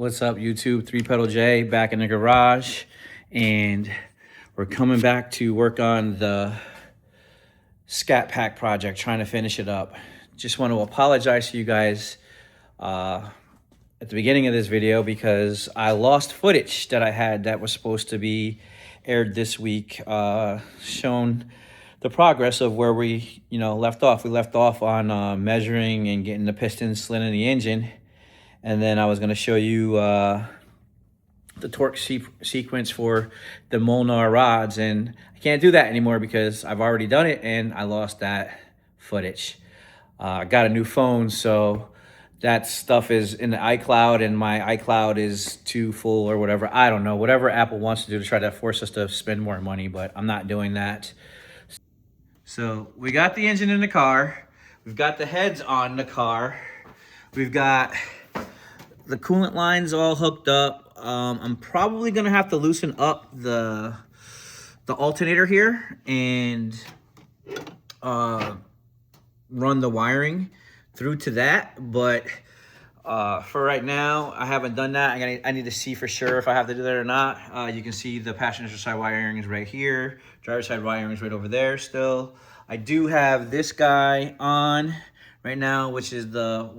What's up, YouTube? 3-Pedal J back in the garage, and we're coming back to work on the Scat Pack project, trying to finish it up. Just want to apologize to you guys at the beginning of this video because I lost footage that I had that was supposed to be aired this week, shown the progress of where we left off. We left off on measuring and getting the pistons slid in the engine. And then I was going to show you the torque sequence for the Molnar rods. And I can't do that anymore because I've already done it and I lost that footage. I got a new phone, so that stuff is in the iCloud, and my iCloud is too full or whatever. I don't know. Whatever Apple wants to do to try to force us to spend more money, but I'm not doing that. So we got the engine in the car. We've got the heads on the car. We've got the coolant lines all hooked up. I'm probably gonna have to loosen up the alternator here and run the wiring through to that. But for right now, I haven't done that. I need to see for sure if I have to do that or not. You can see the passenger side wiring is right here. Driver's side wiring is right over there still. I do have this guy on right now, which is the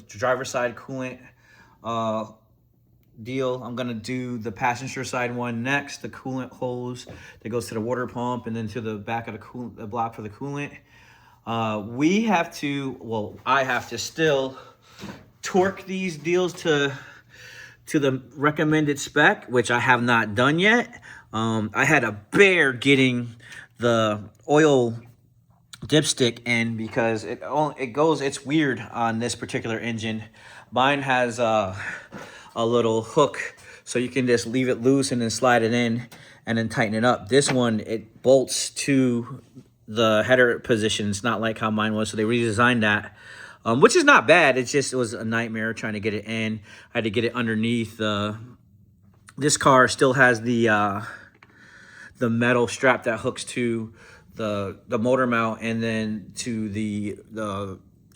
driver's side coolant deal. I'm gonna do the passenger side one next, the coolant hose that goes to the water pump and then to the back of the block for the coolant. I have to still torque these deals to the recommended spec, which I have not done yet. I had a bear getting the oil dipstick in because it's weird on this particular engine. Mine has a little hook, so you can just leave it loose and then slide it in and then tighten it up. This one, it bolts to the header position. It's not like how mine was, so they redesigned that, which is not bad. It was a nightmare trying to get it in. I had to get it underneath. This car still has the metal strap that hooks to the motor mount and then to the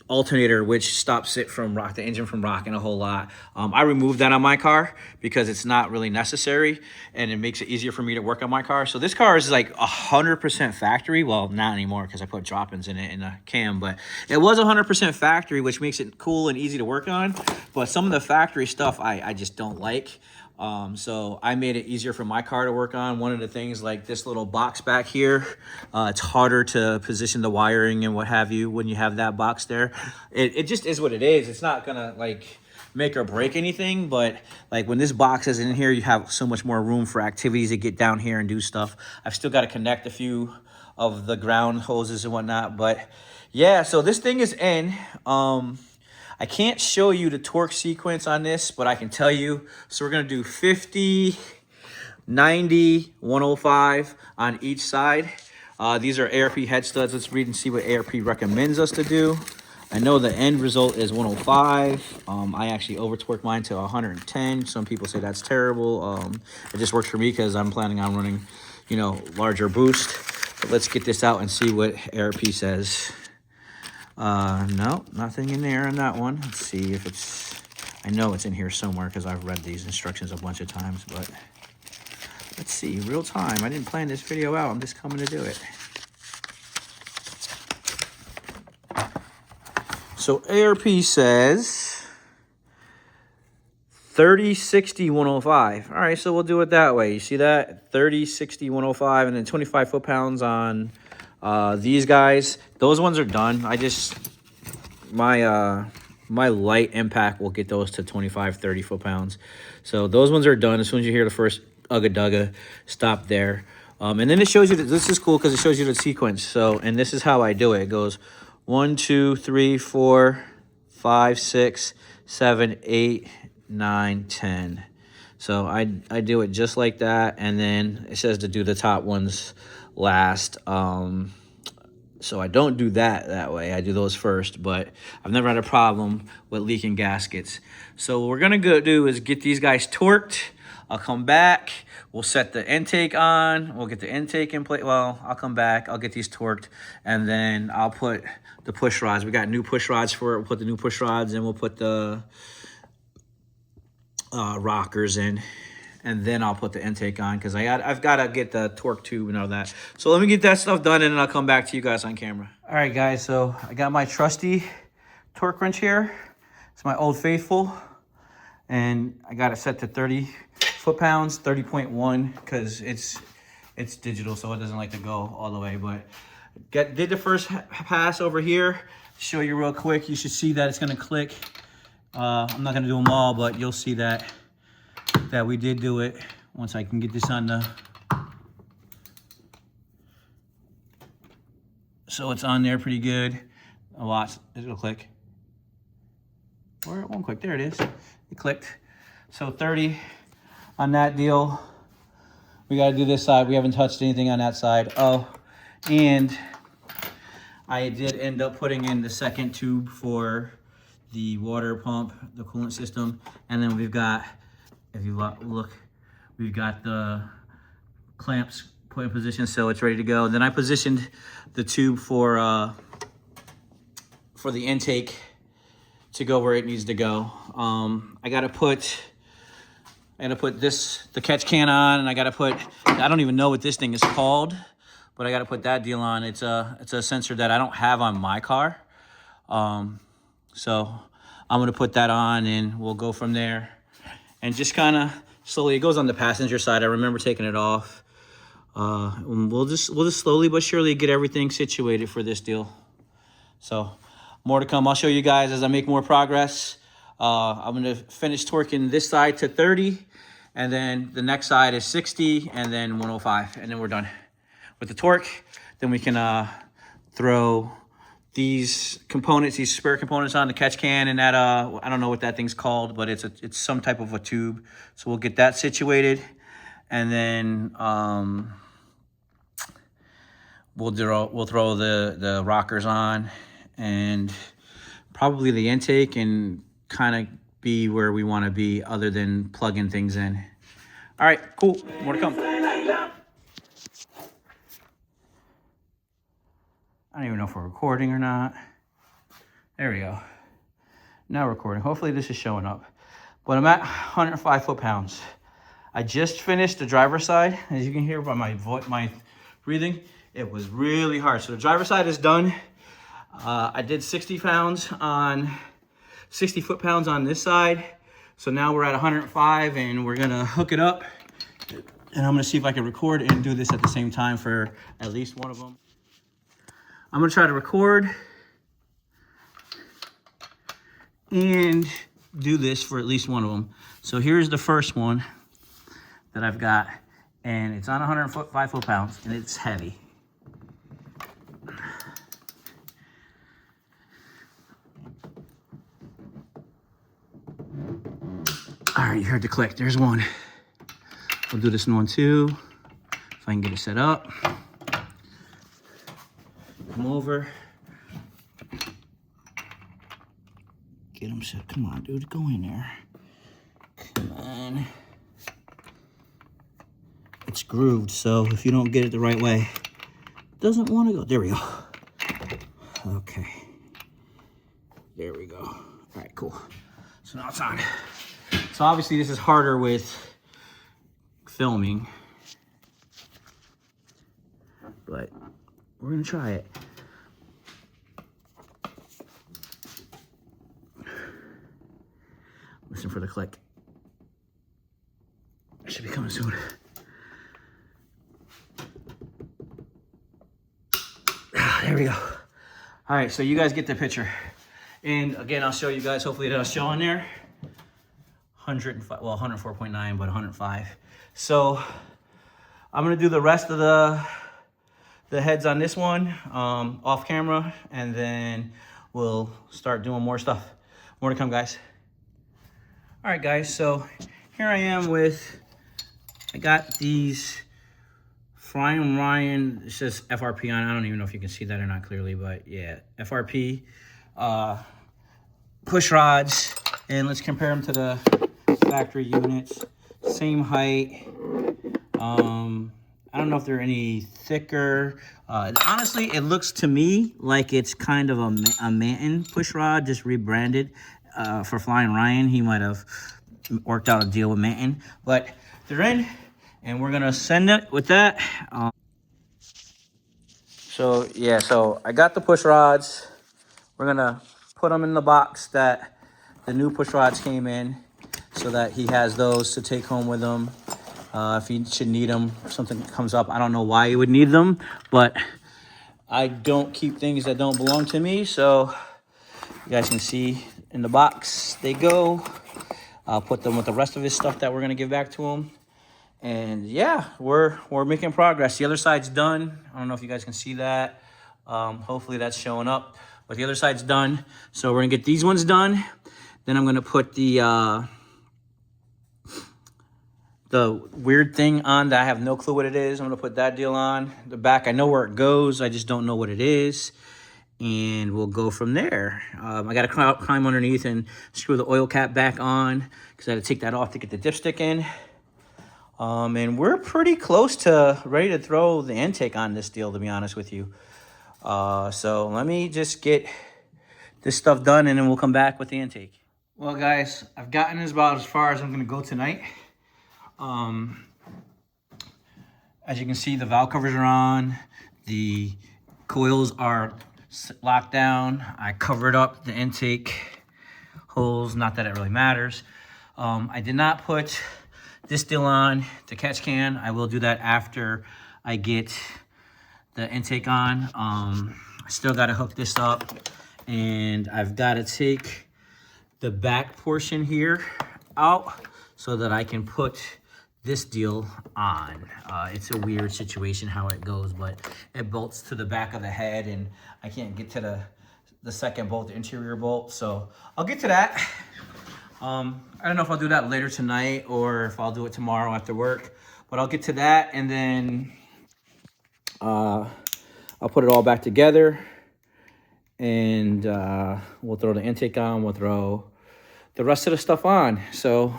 alternator, which stops it from the engine from rocking a whole lot. I removed that on my car because it's not really necessary and it makes it easier for me to work on my car. So this car is like 100% factory. Well, not anymore because I put drop-ins in it in the cam, but it was 100% factory, which makes it cool and easy to work on. But some of the factory stuff I just don't like. So I made it easier for my car to work on. One of the things, like this little box back here, it's harder to position the wiring and what have you when you have that box there. It just is what it is. It's not gonna like make or break anything, but like when this box is in here, you have so much more room for activities to get down here and do stuff. I've still got to connect a few of the ground hoses and whatnot, but yeah, so this thing is in. I can't show you the torque sequence on this, but I can tell you. So we're going to do 50, 90, 105 on each side. These are ARP head studs. Let's read and see what ARP recommends us to do. I know the end result is 105. I actually over-torque mine to 110. Some people say that's terrible. It just works for me because I'm planning on running, larger boost. But let's get this out and see what ARP says. No, nothing in there on that one. Let's see if it's, I know it's in here somewhere because I've read these instructions a bunch of times, but let's see, real time. I didn't plan this video out. I'm just coming to do it. So ARP says 30, 60, 105. All right, so we'll do it that way. You see that? 30, 60, 105, and then 25 foot-pounds on these guys. Those ones are done. My light impact will get those to 25, 30 foot-pounds. So those ones are done. As soon as you hear the first ugga-dugga, stop there. And then it shows you that this is cool because it shows you the sequence. So, and this is how I do it. It goes 1, 2, 3, 4, 5, 6, 7, 8, 9, 10. So I do it just like that. And then it says to do the top ones last. So I don't do that way. I do those first, but I've never had a problem with leaking gaskets. So what we're gonna go do is get these guys torqued. I'll come back. We'll set the intake on. We'll get the intake in place. Well, I'll come back. I'll get these torqued, and then I'll put the push rods. We got new push rods for it. We'll put the new push rods, and we'll put the rockers in, and then I'll put the intake on because I've got to get the torque tube and all that. So let me get that stuff done, and then I'll come back to you guys on camera. All right, guys, so I got my trusty torque wrench here. It's my Old Faithful, and I got it set to 30 foot-pounds, 30.1, because it's digital, so it doesn't like to go all the way. But did the first pass over here. Show you real quick. You should see that it's gonna click. I'm not gonna do them all, but you'll see that we did do it. Once I can get this on the, so it's on there pretty good. A lot, it'll click. Or it won't click. There it is. It clicked. So 30 on that deal. We got to do this side. We haven't touched anything on that side. Oh, and I did end up putting in the second tube for the water pump, the coolant system. And then we've got, if you look, we've got the clamps put in position, so it's ready to go. Then I positioned the tube for the intake to go where it needs to go. I gotta put the catch can on, and I gotta put, I don't even know what this thing is called, but I gotta put that deal on. It's a sensor that I don't have on my car. So I'm gonna put that on, and we'll go from there. And just kind of slowly, it goes on the passenger side. I remember taking it off. We'll just slowly but surely get everything situated for this deal. So more to come. I'll show you guys as I make more progress. I'm gonna finish torquing this side to 30, and then the next side is 60, and then 105, and then we're done with the torque. Then we can throw these components, these spare components on the catch can, and that I don't know what that thing's called, but it's some type of a tube. So we'll get that situated, and then we'll throw the rockers on, and probably the intake, and kind of be where we want to be other than plugging things in. All right, cool. More to come. I don't even know if we're recording or not. There we go. Now recording. Hopefully this is showing up. But I'm at 105 foot-pounds. I just finished the driver's side. As you can hear by my breathing, it was really hard. So the driver's side is done. I did 60 foot-pounds on this side. So now we're at 105, and we're gonna hook it up. And I'm gonna see if I can record and do this at the same time for at least one of them. I'm gonna try to record and do this for at least one of them. So here's the first one that I've got, and it's on 105 foot-pounds, and it's heavy. All right, you heard the click. There's one. We'll do this one too, if I can get it set up. Come over. Get him set. Come on, dude, go in there. Come on. It's grooved, so if you don't get it the right way, it doesn't want to go. There we go. Okay. There we go. All right, cool. So now it's on. So obviously this is harder with filming, but we're gonna try it. Listen for the click. It should be coming soon. There we go. All right, so you guys get the picture. And again, I'll show you guys, hopefully it'll show on there. 105, well, 104.9, but 105. So I'm gonna do the rest of the heads on this one off camera, and then we'll start doing more stuff. More to come, guys. All right, guys, so here I am with, I got these Flying Ryan, it says FRP on, I don't even know if you can see that or not clearly, but yeah, FRP push rods, and let's compare them to the factory units. Same height. I don't know if they're any thicker. Honestly, it looks to me like it's kind of a Manton push rod, just rebranded for Flying Ryan. He might have worked out a deal with Manton. But they're in, and we're gonna send it with that. So yeah, so I got the push rods. We're gonna put them in the box that the new push rods came in, so that he has those to take home with him. If he should need them, if something comes up, I don't know why he would need them, but I don't keep things that don't belong to me. So you guys can see in the box they go. I'll put them with the rest of his stuff that we're gonna give back to him. And yeah, we're making progress. The other side's done. I don't know if you guys can see that. Hopefully that's showing up. But the other side's done. So we're gonna get these ones done. Then I'm gonna put the weird thing on that I have no clue what it is. I'm gonna put that deal on. The back, I know where it goes. I just don't know what it is. And we'll go from there. I gotta climb underneath and screw the oil cap back on because I had to take that off to get the dipstick in. And we're pretty close to ready to throw the intake on this deal, to be honest with you. So let me just get this stuff done and then we'll come back with the intake. Well, guys, I've gotten about as far as I'm gonna go tonight. As you can see, the valve covers are on. The coils are locked down. I covered up the intake holes, not that it really matters. I did not put this deal on, the catch can. I will do that after I get the intake on. I still got to hook this up, and I've got to take the back portion here out so that I can put this deal on. It's a weird situation how it goes, but it bolts to the back of the head, and I can't get to the second bolt, the interior bolt. So I'll get to that. I don't know if I'll do that later tonight or if I'll do it tomorrow after work, but I'll get to that, and then I'll put it all back together, and we'll throw the intake on, we'll throw the rest of the stuff on. So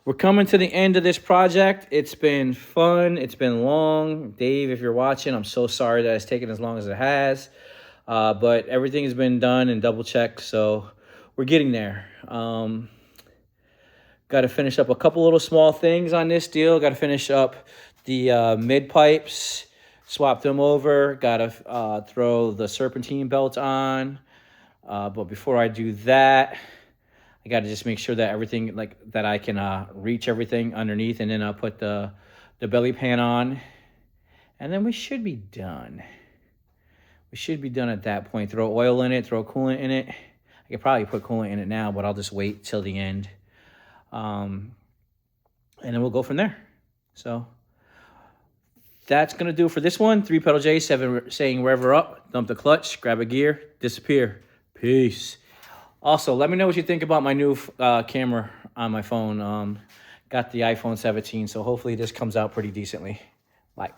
we're coming to the end of this project. It's been fun, it's been long. Dave, if you're watching, I'm so sorry that it's taken as long as it has, but everything has been done and double checked, so we're getting there. Got to finish up a couple little small things on this deal. Got to finish up the mid pipes, swap them over. Got to throw the serpentine belt on. But before I do that, I got to just make sure that everything, like that I can reach everything underneath, and then I'll put the belly pan on, and then we should be done. We should be done at that point. Throw oil in it, throw coolant in it. I could probably put coolant in it now, but I'll just wait till the end. And then we'll go from there. So that's going to do it for this one. 3-pedal J, 7 saying rev her up, dump the clutch, grab a gear, disappear. Peace. Also, let me know what you think about my new camera on my phone. Got the iPhone 17, so hopefully this comes out pretty decently. Bye.